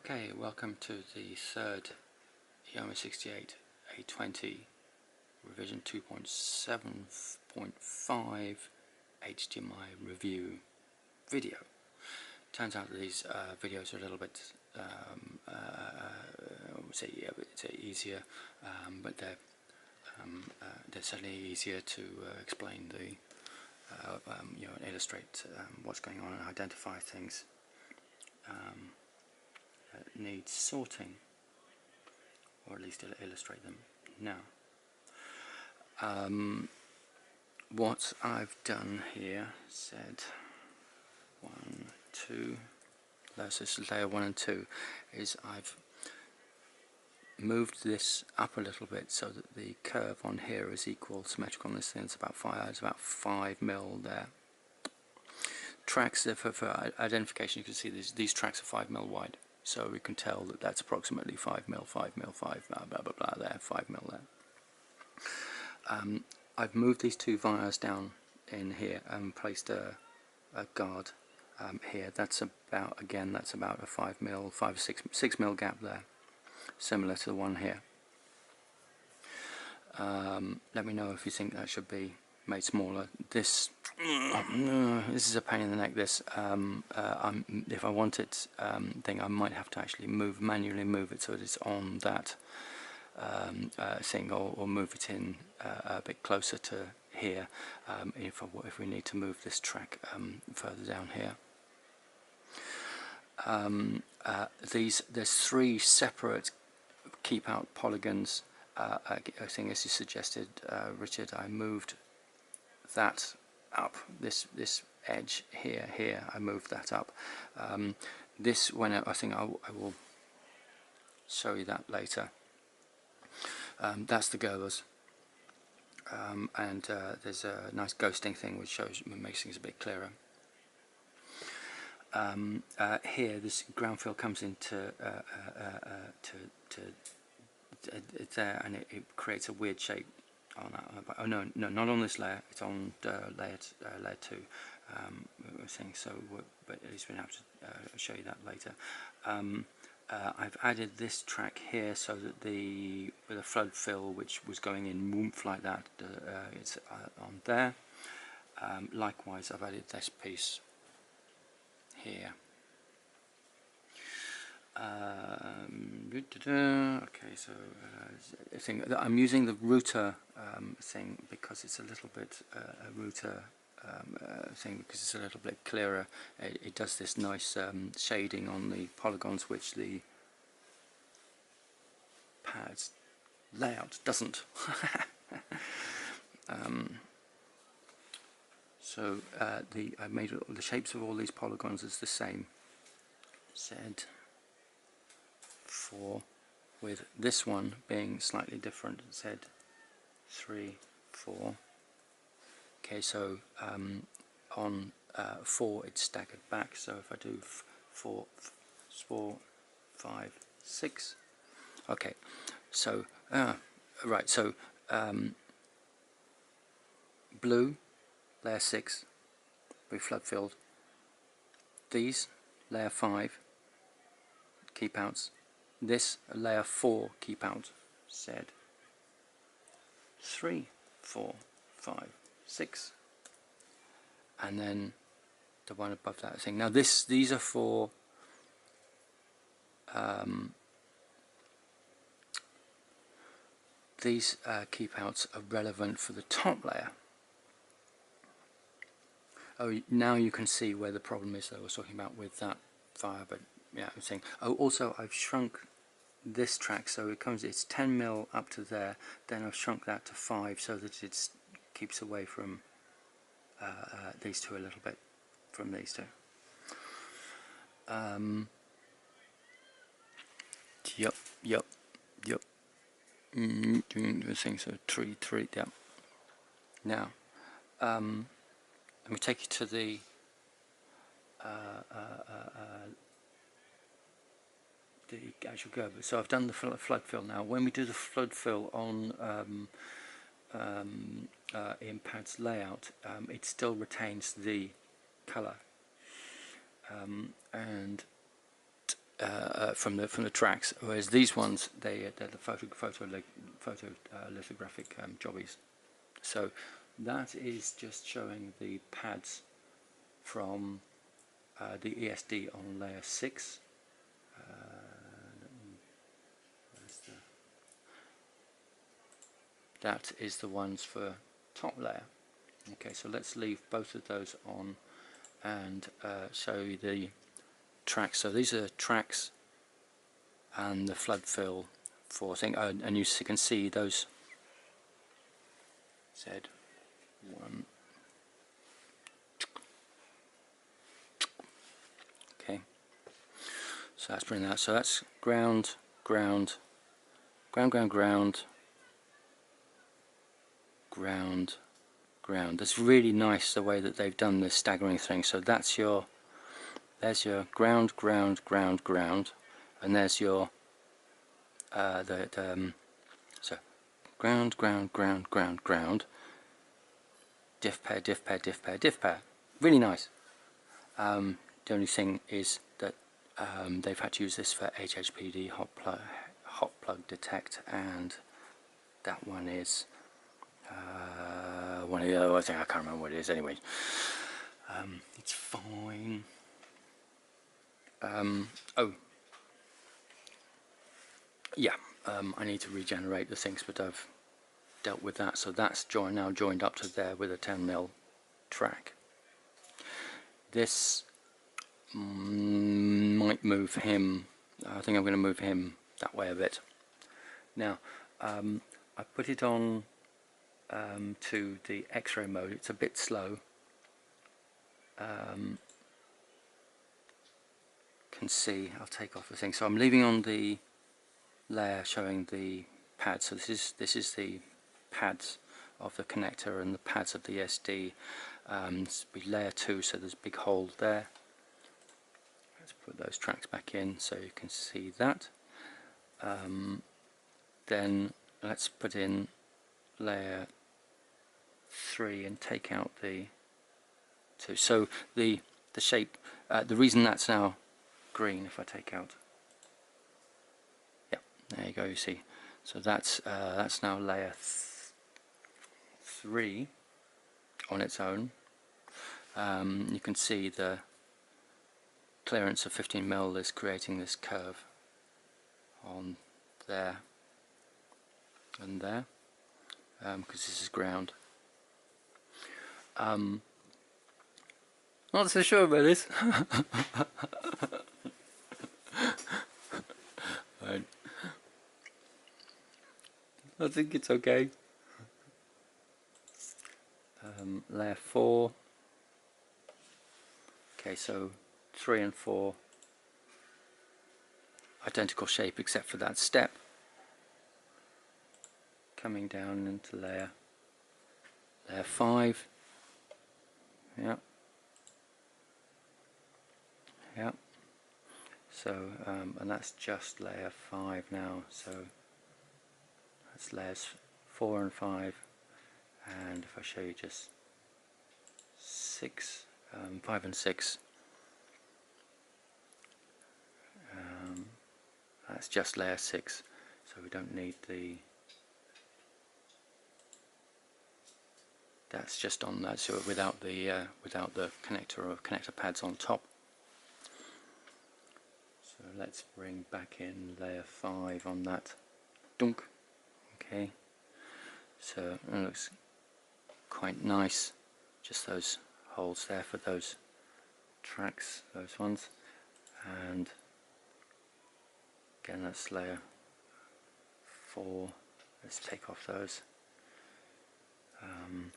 Okay, welcome to the third EOMA68-A20 revision 2.7.5 HDMI review video. Turns out that these videos are a little bit say easier, but they're certainly easier to explain the and illustrate what's going on and identify things that need sorting, or at least illustrate them. Now, what I've done here, said 1, 2, this is layer 1 and 2, is I've moved this up a little bit so that the curve on here is equal, symmetrical on this thing. It's about 5 mil there. Tracks, for identification, you can see these tracks are 5 mil wide, so we can tell that that's approximately 5 mil, 5 mil, 5 blah blah blah there, 5 mil there. I've moved these two wires down in here and placed a guard here. That's about, again, that's about a 5 mil, 5 or 6 mil gap there, similar to the one here. Let me know if you think that should be made smaller. This is a pain in the neck. This if I want it thing, I might have to actually manually move it so that it's on that thing, or move it in a bit closer to here if we need to move this track further down here. There's 3 separate keep out polygons. I think, as you suggested, Richard, I moved that up, this edge here, I moved that up. This, I think I will show you that later. That's the girders, and there's a nice ghosting thing which makes things a bit clearer. Here, this ground fill comes into there, and it creates a weird shape on that. Oh no, not on this layer. It's on layer 2. So, but at least we'll have to show you that later. I've added this track here so that with a flood fill which was going in woomph like that, it's on there. Likewise, I've added this piece here. Okay, so I think that I'm using the router thing because it's a little bit a router thing, because it's a little bit clearer. It does this nice shading on the polygons which the pad's layout doesn't. So I made the shapes of all these polygons as the same. Z4, with this one being slightly different. Z3, 4. Okay, so on 4 it's staggered back. So if I do 4, 5, 6. Okay, so right. So blue, layer 6, with flood filled. These layer 5 keep outs. This layer 4 keep out. Z3, 4, 5, 6, and then the one above that thing. Now these are for these keep outs are relevant for the top layer. Oh, now you can see where the problem is that I was talking about with that fire, but yeah, I'm saying. Oh, also I've shrunk this track, so it's 10 mil up to there. Then I've shrunk that to 5 so that it keeps away from these two a little bit, from these two. Yep. Doing the thing, so 3, yep. Now, let me take you to the actual curve. So I've done the flood fill now. When we do the flood fill on in pad's layout, it still retains the colour, and from the tracks, whereas these ones they're the lithographic jobbies. So that is just showing the pads from the ESD on layer 6. That is the ones for top layer. Okay, so let's leave both of those on and show you the tracks. So these are tracks and the flood fill for thing, and you can see those Z1. Okay, so that's bringing that. So that's ground, ground, ground, ground, ground, ground, ground. That's really nice the way that they've done this staggering thing. So that's your, there's your ground, ground, ground, ground, and there's your so ground, ground, ground, ground, ground, diff pair, diff pair, diff pair, diff pair. Really nice. The only thing is that they've had to use this for HHPD, hot plug detect, and that one is one of the other. I think I can't remember what it is. Anyway, it's fine. Oh, yeah. I need to regenerate the things, but I've dealt with that. So that's now joined up to there with a 10mm track. This might move him. I think I'm going to move him that way a bit. Now, I put it on to the X-ray mode. It's a bit slow. Can see. I'll take off the thing. So I'm leaving on the layer showing the pads. So this is the pads of the connector and the pads of the SD. This will be layer 2, so there's a big hole there. Let's put those tracks back in so you can see that. Then let's put in layer 3 and take out the 2. So the shape, the reason that's now green, if I take out, yeah, there you go. You see, so that's now layer 3 on its own. You can see the clearance of 15mm is creating this curve on there and there, because this is ground. Not so sure about this. Right. I think it's okay. Layer 4. Okay, so 3 and 4 identical shape except for that step. Coming down into layer 5. Yeah. Yeah. So and that's just layer 5 now. So that's layers 4 and 5. And if I show you just 6, 5 and 6, that's just layer 6. So we don't need the. That's just on that, so without the connector or connector pads on top. So let's bring back in layer 5 on that. Dunk. Okay. So it looks quite nice. Just those holes there for those tracks, those ones, and again that's layer 4. Let's take off those. And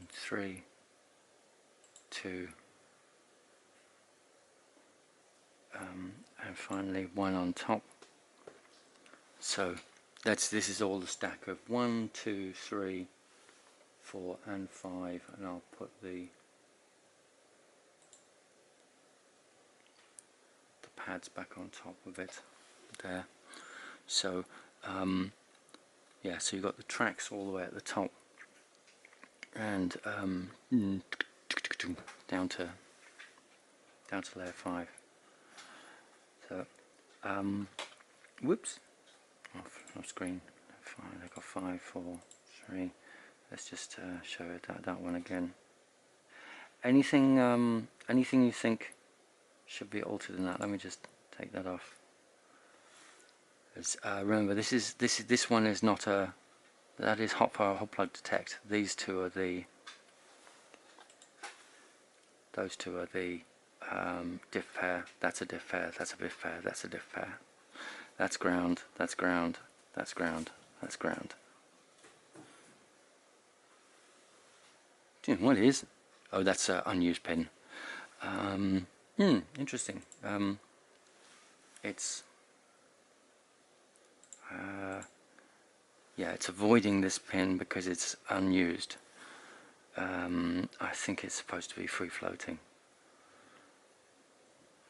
3, 2, and finally 1 on top. So this is all the stack of 1, 2, 3, 4 and 5, and I'll put the pads back on top of it there. So yeah, so you've got the tracks all the way at the top, and down to layer 5. So So whoops, off screen. I got 5, 4, 3. Let's just show it that one again. Anything you think should be altered in that? Let me just take that off. Remember, this one is not a, that is hot plug detect. These two are the, those two are the diff pair. That's a diff pair. That's a biff pair. That's a diff pair. That's ground. That's ground. That's ground. That's ground. What is? Oh, that's an unused pin. Interesting. It's yeah, it's avoiding this pin because it's unused. I think it's supposed to be free floating.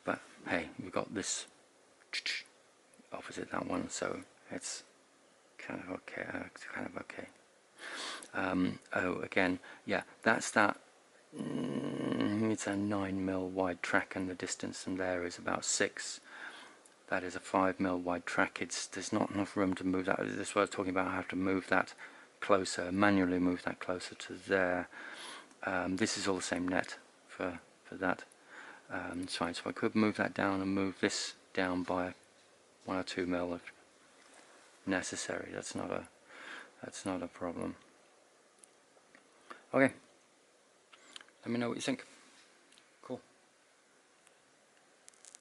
But hey, we've got this opposite that one, so it's kind of okay. Oh, again, yeah, that's that. It's a 9mm wide track, and the distance from there is about 6. That is a 5mm wide track. There's not enough room to move that. This is what I was talking about. I have to move that closer, manually move that closer to there. This is all the same net for that. It's fine. So I could move that down and move this down by 1 or 2 mil if necessary. That's not a problem. Okay. Let me know what you think.